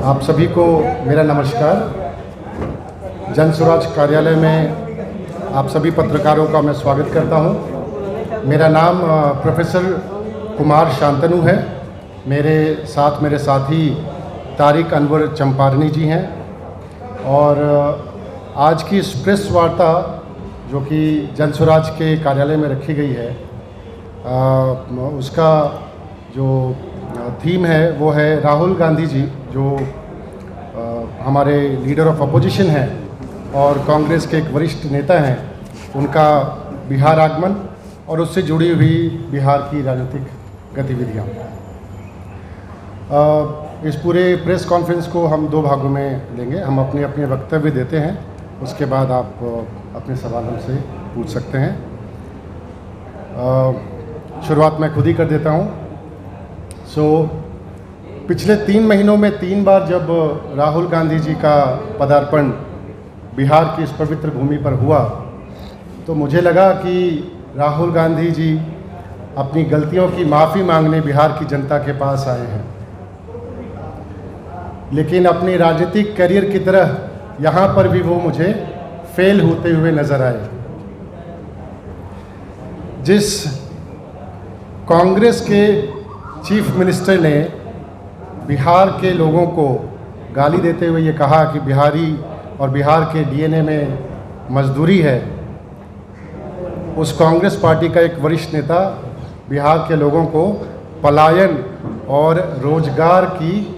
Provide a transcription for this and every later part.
आप सभी को मेरा नमस्कार। जन स्वराज कार्यालय में आप सभी पत्रकारों का मैं स्वागत करता हूं। मेरा नाम प्रोफेसर कुमार शांतनु है। मेरे साथी तारिक अनवर चंपारनी जी हैं और आज की इस प्रेस वार्ता जो कि जन स्वराज के कार्यालय में रखी गई है उसका जो थीम है वो है राहुल गांधी जी जो हमारे लीडर ऑफ अपोजिशन हैं और कांग्रेस के एक वरिष्ठ नेता हैं, उनका बिहार आगमन और उससे जुड़ी हुई बिहार की राजनीतिक गतिविधियाँ। इस पूरे प्रेस कॉन्फ्रेंस को हम दो भागों में लेंगे। हम अपने अपने वक्तव्य देते हैं, उसके बाद आप अपने सवाल हमसे पूछ सकते हैं। शुरुआत मैं खुद ही कर देता हूँ। पिछले 3 महीनों में 3 बार जब राहुल गांधी जी का पदार्पण बिहार की इस पवित्र भूमि पर हुआ तो मुझे लगा कि राहुल गांधी जी अपनी गलतियों की माफ़ी मांगने बिहार की जनता के पास आए हैं, लेकिन अपनी राजनीतिक करियर की तरह यहाँ पर भी वो मुझे फेल होते हुए नज़र आए। जिस कांग्रेस के चीफ मिनिस्टर ने बिहार के लोगों को गाली देते हुए ये कहा कि बिहारी और बिहार के डीएनए में मजदूरी है, उस कांग्रेस पार्टी का एक वरिष्ठ नेता बिहार के लोगों को पलायन और रोजगार की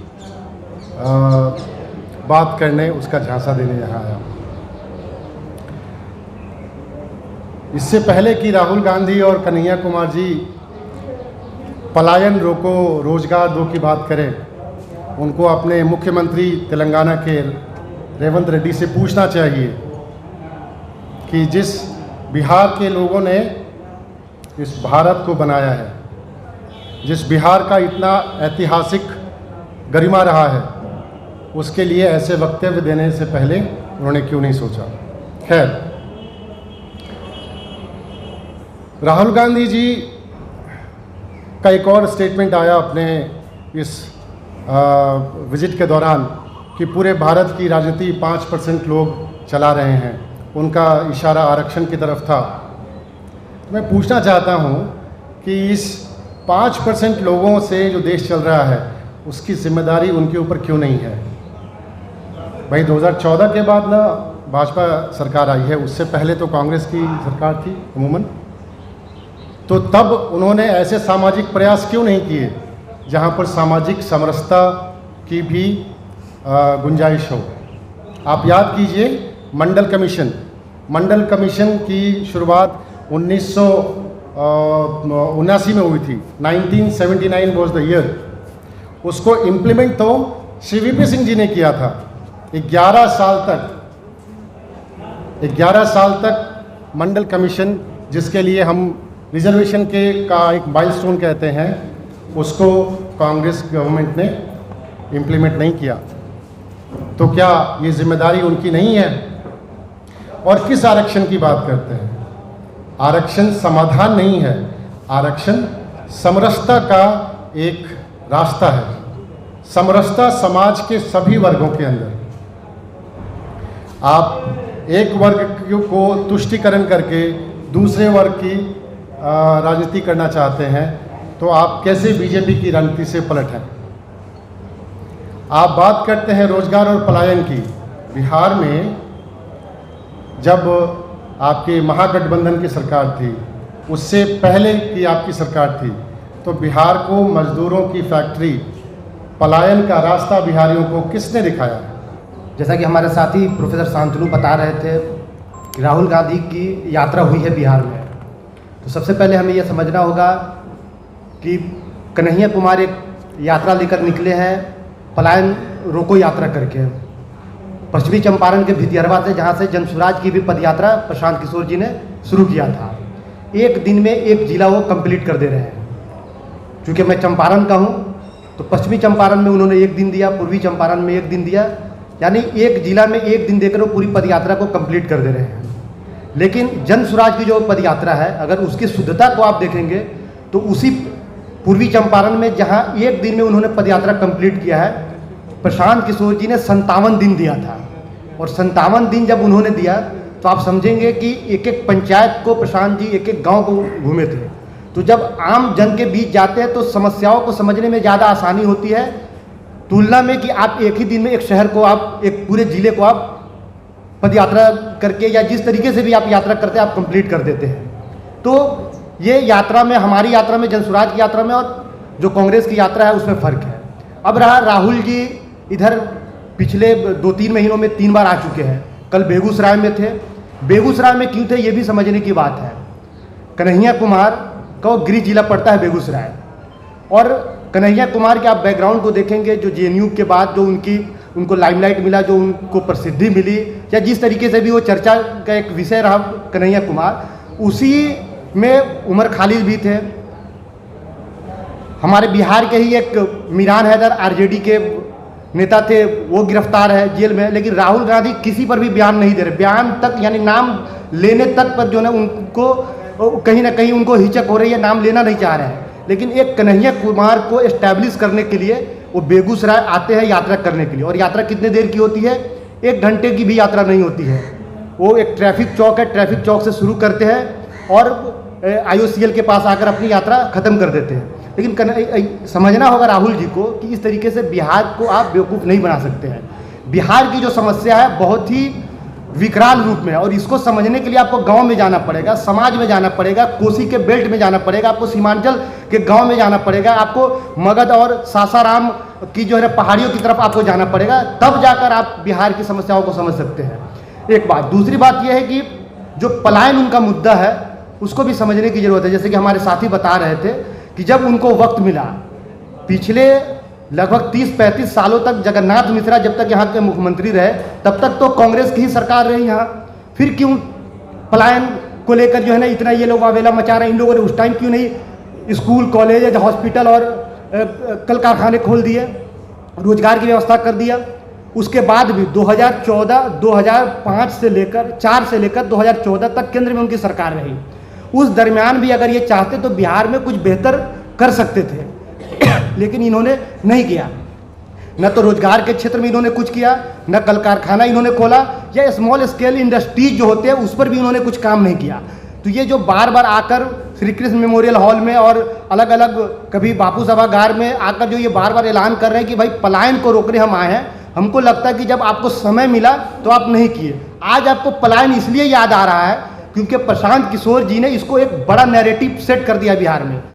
बात करने, उसका झांसा देने यहाँ आया। इससे पहले कि राहुल गांधी और कन्हैया कुमार जी पलायन रोको रोजगार दो की बात करें, उनको अपने मुख्यमंत्री तेलंगाना के रेवंत रेड्डी से पूछना चाहिए कि जिस बिहार के लोगों ने इस भारत को बनाया है, जिस बिहार का इतना ऐतिहासिक गरिमा रहा है, उसके लिए ऐसे वक्तव्य देने से पहले उन्होंने क्यों नहीं सोचा। खैर, राहुल गांधी जी का एक और स्टेटमेंट आया अपने इस विजिट के दौरान कि पूरे भारत की राजनीति 5% लोग चला रहे हैं। उनका इशारा आरक्षण की तरफ था। तो मैं पूछना चाहता हूं कि इस 5% लोगों से जो देश चल रहा है उसकी जिम्मेदारी उनके ऊपर क्यों नहीं है। भाई 2014 के बाद ना भाजपा सरकार आई है, उससे पहले तो कांग्रेस की सरकार थी अमूमन। तो तब उन्होंने ऐसे सामाजिक प्रयास क्यों नहीं किए जहां पर सामाजिक समरसता की भी गुंजाइश हो। आप याद कीजिए मंडल कमीशन की शुरुआत 1979 में हुई थी। 1979 वाज द ईयर। उसको इम्प्लीमेंट तो श्री वीपी सिंह जी ने किया था। 11 साल तक मंडल कमीशन, जिसके लिए हम रिजर्वेशन का एक माइलस्टोन कहते हैं, उसको कांग्रेस गवर्नमेंट ने इम्प्लीमेंट नहीं किया। तो क्या ये जिम्मेदारी उनकी नहीं है। और किस आरक्षण की बात करते हैं। आरक्षण समाधान नहीं है, आरक्षण समरसता का एक रास्ता है। समरसता समाज के सभी वर्गों के अंदर। आप एक वर्ग को तुष्टीकरण करके दूसरे वर्ग की राजनीति करना चाहते हैं तो आप कैसे बीजेपी की राजनीति से पलट हैं। आप बात करते हैं रोजगार और पलायन की। बिहार में जब आपके महागठबंधन की सरकार थी, उससे पहले की आपकी सरकार थी, तो बिहार को मजदूरों की फैक्ट्री, पलायन का रास्ता बिहारियों को किसने दिखाया। जैसा कि हमारे साथी प्रोफेसर शांतनु बता रहे थे कि राहुल गांधी की यात्रा हुई है बिहार में, तो सबसे पहले हमें यह समझना होगा कि कन्हैया कुमार एक यात्रा लेकर निकले हैं, पलायन रोको यात्रा करके, पश्चिमी चंपारण के भितिहरवा से, जहां से जन स्वराज की भी पदयात्रा प्रशांत किशोर जी ने शुरू किया था। एक दिन में एक जिला वो कंप्लीट कर दे रहे हैं। क्योंकि मैं चंपारण का हूँ तो पश्चिमी चंपारण में उन्होंने 1 दिन दिया, पूर्वी चंपारण में 1 दिन दिया, यानी एक जिला में 1 दिन देकर वो पूरी पदयात्रा को कंप्लीट कर दे रहे हैं। लेकिन जन स्वराज की जो पदयात्रा है, अगर उसकी शुद्धता को आप देखेंगे तो उसी पूर्वी चंपारण में जहां 1 दिन में उन्होंने पदयात्रा कंप्लीट किया है, प्रशांत किशोर जी ने 57 दिन दिया था, और 57 दिन जब उन्होंने दिया तो आप समझेंगे कि एक एक पंचायत को प्रशांत जी एक एक गांव को घूमे थे। तो जब आम जन के बीच जाते हैं तो समस्याओं को समझने में ज़्यादा आसानी होती है, तुलना में कि आप एक ही दिन में एक शहर को, आप एक पूरे ज़िले को आप पद यात्रा करके या जिस तरीके से भी आप यात्रा करते हैं आप कंप्लीट कर देते हैं। तो ये यात्रा में, हमारी यात्रा में, जनसुराज की यात्रा में और जो कांग्रेस की यात्रा है उसमें फ़र्क है। अब रहा राहुल जी इधर पिछले 2-3 महीनों में 3 बार आ चुके हैं। कल बेगूसराय में थे। बेगूसराय में क्यों थे ये भी समझने की बात है। कन्हैया कुमार का वो गृह जिला पड़ता है बेगूसराय, और कन्हैया कुमार के आप बैकग्राउंड को देखेंगे, जो जेएनयू के बाद जो उनको लाइमलाइट मिला, जो उनको प्रसिद्धि मिली, या जिस तरीके से भी वो चर्चा का एक विषय रहा कन्हैया कुमार, उसी में उमर खालिद भी थे। हमारे बिहार के ही एक मीरान हैदर आरजेडी के नेता थे, वो गिरफ्तार है, जेल में। लेकिन राहुल गांधी किसी पर भी बयान नहीं दे रहे, बयान तक यानी नाम लेने तक पर जो है उनको कहीं ना कहीं उनको हिचक हो रही है, नाम लेना नहीं चाह रहे हैं। लेकिन एक कन्हैया कुमार को एस्टैब्लिश करने के लिए वो बेगूसराय आते हैं यात्रा करने के लिए, और यात्रा कितने देर की होती है? 1 घंटे की भी यात्रा नहीं होती है। वो एक ट्रैफिक चौक है, ट्रैफिक चौक से शुरू करते हैं और IOCL के पास आकर अपनी यात्रा ख़त्म कर देते हैं। लेकिन समझना होगा राहुल जी को कि इस तरीके से बिहार को आप बेवकूफ़ नहीं बना सकते हैं। बिहार की जो समस्या है बहुत ही विकराल रूप में है, और इसको समझने के लिए आपको गांव में जाना पड़ेगा, समाज में जाना पड़ेगा, कोसी के बेल्ट में जाना पड़ेगा, आपको सीमांचल के गांव में जाना पड़ेगा, आपको मगध और सासाराम की जो है पहाड़ियों की तरफ आपको जाना पड़ेगा, तब जाकर आप बिहार की समस्याओं को समझ सकते हैं। एक बात। दूसरी बात यह है कि जो पलायन उनका मुद्दा है उसको भी समझने की ज़रूरत है। जैसे कि हमारे साथी बता रहे थे कि जब उनको वक्त मिला, पिछले लगभग 30-35 सालों तक जगन्नाथ मिश्रा जब तक यहाँ के मुख्यमंत्री रहे तब तक तो कांग्रेस की ही सरकार रही यहाँ, फिर क्यों पलायन को लेकर जो है ना इतना ये लोग वावेला मचा रहे हैं? इन लोगों ने उस टाइम क्यों नहीं स्कूल, कॉलेज, हॉस्पिटल और कल कारखाने खोल दिए, रोजगार की व्यवस्था कर दिया? उसके बाद भी 2005 से लेकर 2014 तक केंद्र में उनकी सरकार रही। उस दरमियान भी अगर ये चाहते तो बिहार में कुछ बेहतर कर सकते थे, लेकिन इन्होंने नहीं किया। न तो रोजगार के क्षेत्र में इन्होंने कुछ किया, न कल कारखाना इन्होंने खोला, या स्मॉल स्केल इंडस्ट्रीज जो होते हैं उस पर भी इन्होंने कुछ काम नहीं किया। तो ये जो बार बार आकर श्री कृष्ण मेमोरियल हॉल में और अलग अलग कभी बापू सभागार में आकर जो ये बार बार ऐलान कर रहे हैं कि भाई पलायन को रोकने हम आए हैं, हमको लगता है कि जब आपको समय मिला तो आप नहीं किए। आज आपको पलायन इसलिए याद आ रहा है क्योंकि प्रशांत किशोर जी ने इसको एक बड़ा नैरेटिव सेट कर दिया बिहार में।